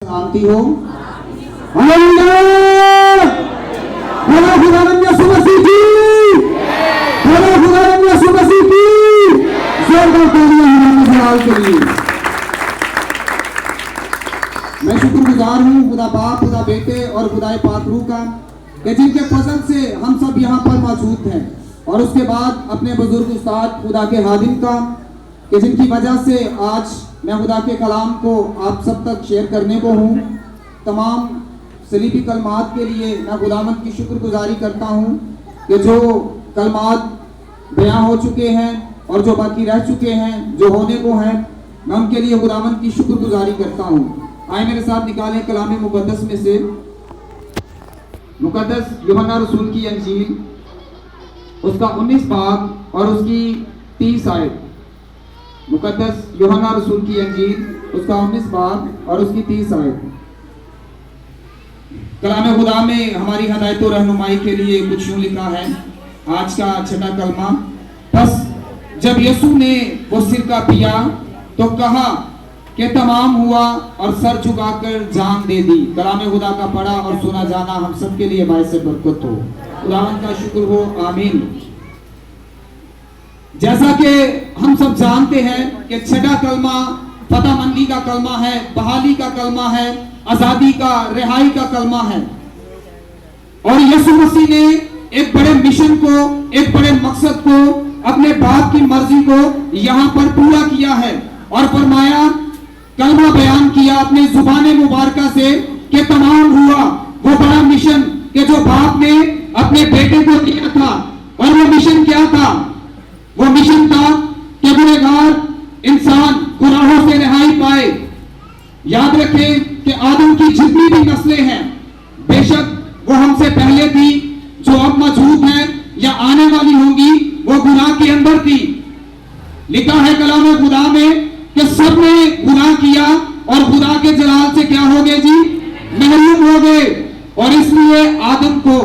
शांति हो। हालेलुया, बोलो खुदावंद यीशु मसीह की, बोलो खुदावंद यीशु मसीह की, जोरदार तालियां हमारे जलाल के लिए। मैं शुक्रगुजार हूँ खुदा बाप, खुदा बेटे और खुदा पाक रूह का कि जिनके फजल से हम सब यहाँ पर मौजूद हैं, और उसके बाद अपने बुजुर्ग उस्ताद खुदा के हादिम का कि जिनकी वजह से आज मैं खुदा के कलाम को आप सब तक शेयर करने को हूँ। तमाम सलीबी कलमात के लिए मैं खुदावंद की शुक्रगुजारी करता हूँ कि जो कलमात बयां हो चुके हैं और जो बाकी रह चुके हैं, जो होने को हैं, मैं उनके लिए खुदावंद की शुक्रगुजारी करता हूँ। आए मेरे साथ निकालें कलाम मुकद्दस में से मुकद्दस यूहन्ना रसूल की अंजील, उसका 19 बाब और उसकी 30 आयत। मुकद्दस यूहन्ना रसूल की अंजील, उसका 19 बाब और उसकी 30 आयत। कलाम खुदा में हमारी हदायत और रहनुमाई के लिए कुछ यूं लिखा है। आज का छठा कलमा, बस जब यीशु ने वो सिरका पिया तो कहा कि तमाम हुआ और सर झुकाकर जान दे दी। कलाम खुदा का पढ़ा और सुना जाना हम सब के लिए बायस बरकत हो। खुदावंद का शुक्र हो, आमीन। जैसा कि हम सब जानते हैं कि छठा कलमा फतहमंदी का कलमा है, बहाली का कलमा है, आजादी का, रिहाई का कलमा है। और यीशु मसीह ने एक बड़े मिशन को, एक बड़े मकसद को, अपने बाप की मर्जी को यहां पर पूरा किया है और फरमाया, कलमा बयान किया अपनी जुबान मुबारका से कि तमाम हुआ वो बड़ा मिशन कि जो बाप ने अपने बेटे को दिया था। और वो मिशन क्या था? वो मिशन था कि गुनहगार इंसान गुनाहों से रिहाई पाए। याद रखें कि आदम की जितनी भी नस्लें हैं, बेशक वो हमसे पहले थी, जो अब मौजूद है या आने वाली होंगी, वो गुनाह के अंदर थी। लिखा है कलाम खुदा में कि सब ने गुनाह किया और खुदा के जलाल से क्या हो गए जी? महरूम हो गए। और इसलिए आदम को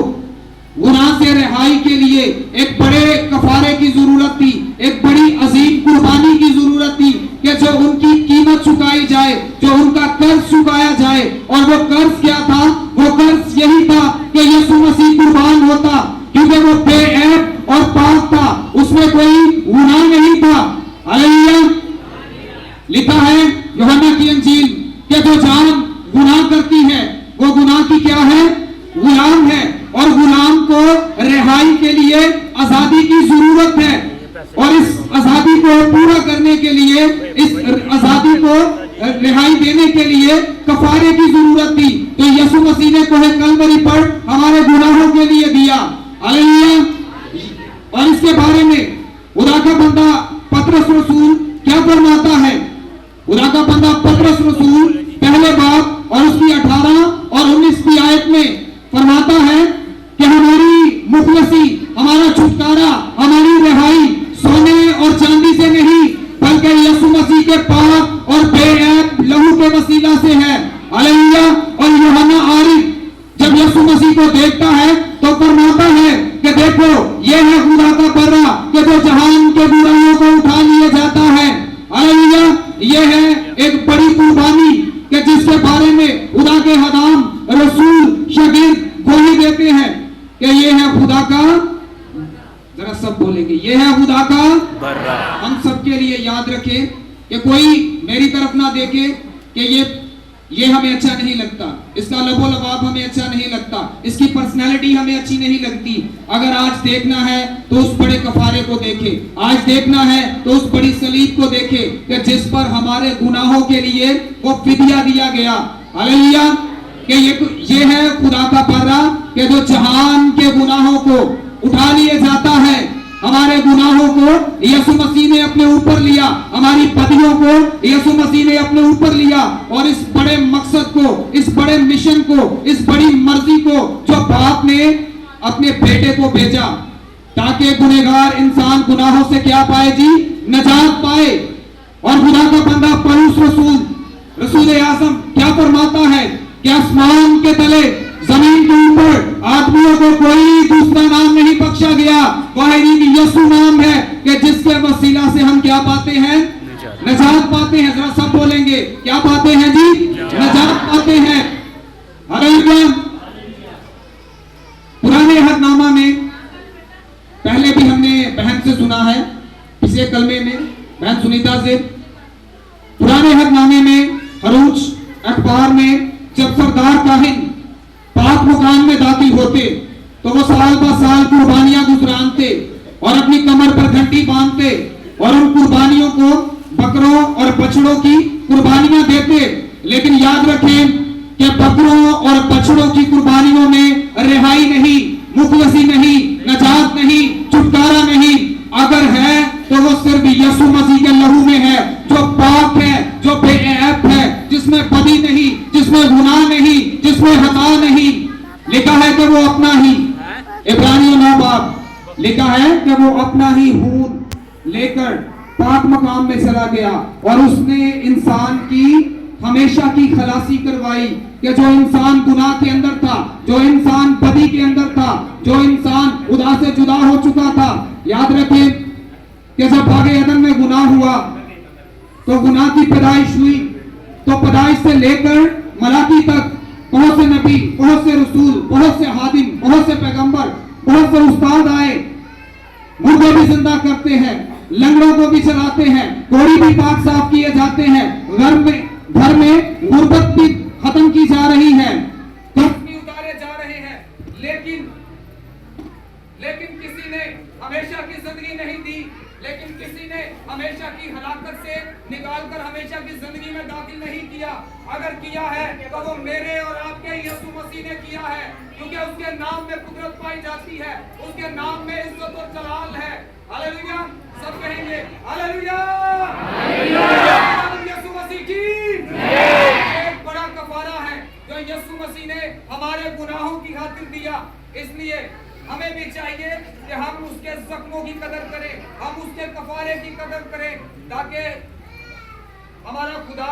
गुनाह से रिहाई के लिए एक बड़े कफारे की जरूरत थी, एक बड़ी अजीम कुर्बानी की जरूरत थी कि जो उनकी कीमत चुकाई जाए, जो उनका कर्ज चुकाया जाए। और वो कर्ज क्या था? वो कर्ज यही था कि यीशु मसीह कुर्बान होता, क्योंकि वो बेऐब और पाक था, उसमें कोई गुनाह नहीं था। हालेलुया। लिखा है यूहन्ना की अंजील कि जो जान गुनाह करती है वो गुनाह की क्या है? गुलाम है। और गुलाम को रिहाई के लिए आजादी की जरूरत है। और इस आजादी को पूरा करने के लिए, इस आजादी को रिहाई देने के लिए कफारे की जरूरत थी। तो यीशु मसीह ने कोहे कलवरी पर हमारे गुनाहों के लिए दिया। हालेलुया। और इसके बारे में खुदा का बंदा पतरस रसूल क्या फरमाता है? खुदा का बंदा पतरस रसूल पहले बाब और उसकी 18 और 19 की आयत में फरमाता है कि हमारी मुखलसी, हमारा छुटकारा, हमारी रिहाई सोने और चांदी से नहीं, बल्कि यीशु मसीह के पाक और बेऐब लहू के वसीला से है। हालेलुया। और यूहन्ना आरिफ जब यीशु मसीह को देखता है तो फरमाता है कि देखो ये है खुदा का बर्रा कि जो जहान के बुराइयों को उठा लिया जाता है। हालेलुया। ये है एक बड़ी कुर्बानी कि जिसके बारे में खुदा के हदाम, रसूल, शागिर्द गोली देते हैं कि ये है खुदा का, जरा सब बोलेंगे, ये है खुदा का बर्रा। हम सबके लिए याद रखें कि कोई मेरी तरफ ना देखे कि ये हमें अच्छा नहीं लगता, इसका लबो लबाब हमें अच्छा नहीं लगता, इसकी पर्सनैलिटी हमें अच्छी नहीं लगती। अगर आज देखना है तो उस बड़े कफारे को देखे, आज देखना है तो उस बड़ी सलीब को देखे कि जिस पर हमारे गुनाहों के लिए वो फिदिया दिया गया। हालेलुया। कि ये है खुदा का बर्रा कि जो जहान के गुनाहों को उठा लिए जाता है। हमारे गुनाहों को यीशु मसीह ने अपने ऊपर लिया, हमारी बदियों को यीशु मसीह ने अपने ऊपर लिया। और इस बड़े मकसद को, इस बड़े मिशन को, इस बड़ी मर्जी को जो बाप ने अपने बेटे को भेजा ताकि गुनहगार इंसान गुनाहों से क्या पाए जी? नजात पाए। और खुदा का बंदा पौलुस रसूल आज़म क्या फरमाता है कि आसमान के तले, जमीन के ऊपर आदमियों को कोई दूसरा नाम नहीं बख्शा गया, वाहिद यीशु नाम है कि जिसके वसीला से हम क्या पाते हैं? नजात पाते हैं। जरा सब बोलेंगे, क्या पाते हैं जी? नजात पाते हैं। हालेलुया। पुराने अहदनामा में पहले भी हमने बहन से सुना है, पिछले कलमे में बहन सुनीता से, पुराने अहदनामे में हरूज अखबार में जब सरदार काहिन पाक मुकाम में दाखिल होते तो वो साल ब साल कुर्बानियां गुजरानते और अपनी कमर पर घंटी बांधते और उन कुर्बानियों को बकरों और बछड़ों की कुर्बानियां देते। लेकिन याद रखें कि बकरों और बछड़ों की कुर्बानियों में रिहाई नहीं, मुखलसी नहीं, नजात नहीं, छुटकारा नहीं। अगर है तो वो सिर्फ यीशु मसीह के लहू में है, जो पाक है, जो बेऐब है, जिसमें बदी नहीं, जिसमें गुनाह नहीं, जिसमें हता नहीं। लिखा है कि वो अपना ही, इब्रानियों 9 बाब लिखा है कि वो अपना ही खून लेकर पाक मकाम में चला गया और उसने इंसान की हमेशा की खलासी करवाई। कि जो इंसान गुनाह के अंदर था, जो इंसान बदी के अंदर था, जो इंसान खुदा से जुदा हो चुका था। याद रखें कि जब बागे अदन में गुनाह हुआ तो गुनाह की पैदाइश हुई, तो पैदाइश से लेकर मलाकी तक बहुत से नबी, बहुत से रसूल, बहुत से हादिम, बहुत से पैगंबर, बहुत से उस्ताद आए। मुर्दे भी जिंदा करते हैं, लंगड़ों को भी चलाते हैं, कोड़ी भी पाक साफ किए जाते हैं, घर में गुर्बत भी खत्म की जा रही है, कर्ज भी उतारे जा रहे हैं। लेकिन किसी ने हमेशा की जिंदगी नहीं दी, लेकिन किसी ने हमेशा की हलाकत से निकालकर हमेशा की जिंदगी में दाखिल नहीं किया। अगर किया है तो वो मेरे और आपके यीशु मसीह ने किया है, क्योंकि उसके नाम में कुदरत पाई जाती है, उसके नाम में इज्जत और जलाल है। हालेलुया। सब कहेंगे हालेलुया। यीशु मसीह की एक बड़ा कफारा है जो यीशु मसीह ने हमारे गुनाहों की खातिर दिया। इसलिए हमें भी चाहिए कि हम उसके जख्मों की कदर करें, हम उसके कफारे की कदर करें, ताकि हमारा खुदा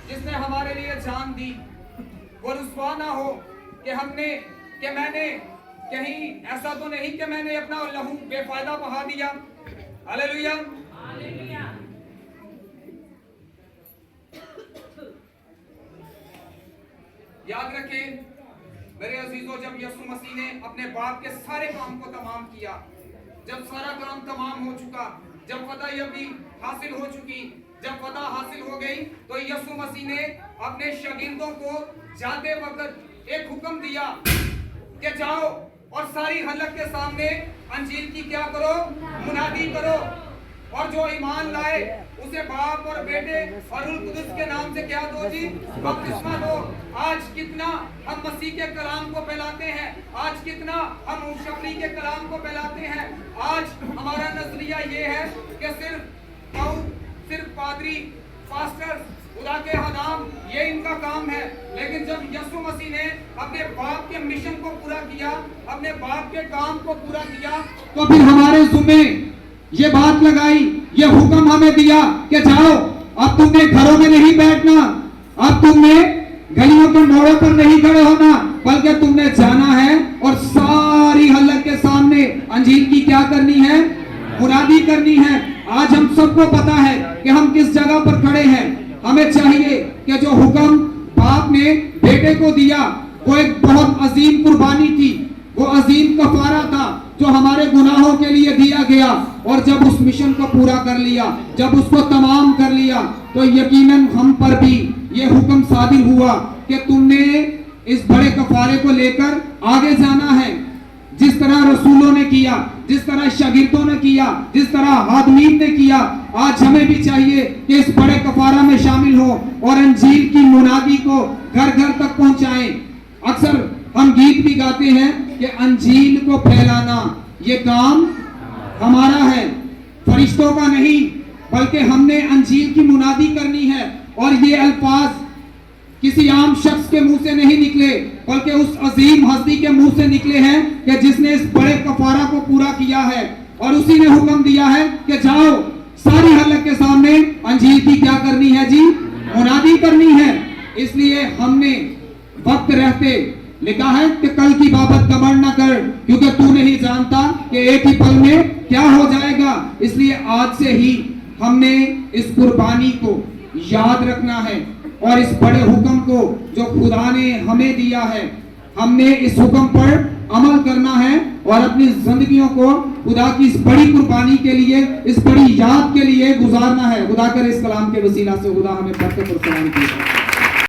जिसने हमारे लिए जान दी वो रुस्वा ना हो कि मैंने कहीं ऐसा तो नहीं कि मैंने अपना लहू बेफायदा बहा दिया। हालेलुया। याद रखें मेरे अजीजों, जब यीशु मसीह ने अपने बाप के सारे काम को तमाम किया, जब सारा काम तमाम हो चुका, जब फतह यबी हासिल हो चुकी, जब फतह हासिल हो गई, तो यीशु मसीह ने अपने शागिर्दों को जाते वक्त एक हुक्म दिया कि जाओ और सारी हलक के सामने अंजील की क्या करो? मुनादी करो, और जो ईमान लाए उसे बाप और बेटे और रूह कुदस के नाम से क्या दो जी? बपतिस्मा दो। आज कितना हम मसीह के कलाम को फैलाते हैं, आज कितना हम मुशफरी के कलाम को फैलाते हैं। आज हमारा नजरिया ये है कि सिर्फ पादरी, पास्टर, खुदा के हदाम, ये इनका काम है। लेकिन जब यीशु मसीह ने अपने बाप के मिशन को पूरा किया, अपने बाप के काम को पूरा किया, तो फिर हमारे जुम्मे ये बात लगाई, ये हुक्म हमें दिया कि जाओ, अब तुमने घरों में नहीं बैठना, अब तुमने गलियों के मोड़ों पर नहीं खड़े होना, बल्कि तुमने जाना है और सारी हलक के सामने अंजील की क्या करनी है? मुनादी करनी है। आज हम सबको पता है कि हम किस जगह पर खड़े हैं। हमें चाहिए कि जो हुक्म बाप ने बेटे को दिया वो एक बहुत अजीम कुर्बानी थी, वो अजीम कफारा था जो हमारे गुनाहों के लिए दिया गया। और जब उस मिशन को पूरा कर लिया, जब उसको तमाम कर लिया, तो यकीनन हम पर भी ये हुक्म सादिर हुआ कि तुमने इस बड़े कफारे को लेकर आगे जाना है। जिस तरह रसूलों ने किया, जिस तरह शागिर्दों ने किया, जिस तरह हादमीन ने किया, आज हमें भी चाहिए कि इस बड़े कफारा में शामिल हो और अंजील की मुनादी को घर घर तक पहुंचाएं। अक्सर हम गीत भी गाते हैं कि अंजील को फैलाना ये काम हमारा है, फरिश्तों का नहीं, बल्कि हमने अंजील की मुनादी करनी है। और ये अल्फाज किसी आम शख्स के मुंह से नहीं निकले, बल्कि उस अजीम हस्ती के मुंह से निकले हैं कि जिसने इस बड़े कफारा को पूरा किया है। और उसी ने हुक्म दिया है कि जाओ, सारी हलक के सामने अंजील की क्या करनी है जी? मुनादी करनी है। इसलिए हमने वक्त रहते, लिखा है कि कल की बाबत घमंड न कर, क्योंकि तू नहीं जानता कि एक ही पल में क्या हो जाएगा। इसलिए आज से ही हमने इस कुर्बानी को याद रखना है और इस बड़े हुक्म को जो खुदा ने हमें दिया है, हमने इस हुक्म पर अमल करना है और अपनी जिंदगियों को खुदा की इस बड़ी कुर्बानी के लिए, इस बड़ी याद के लिए गुजारना है। खुदा कर इस कलाम के वसीला से खुदा हमें बरकत और सलामती दे।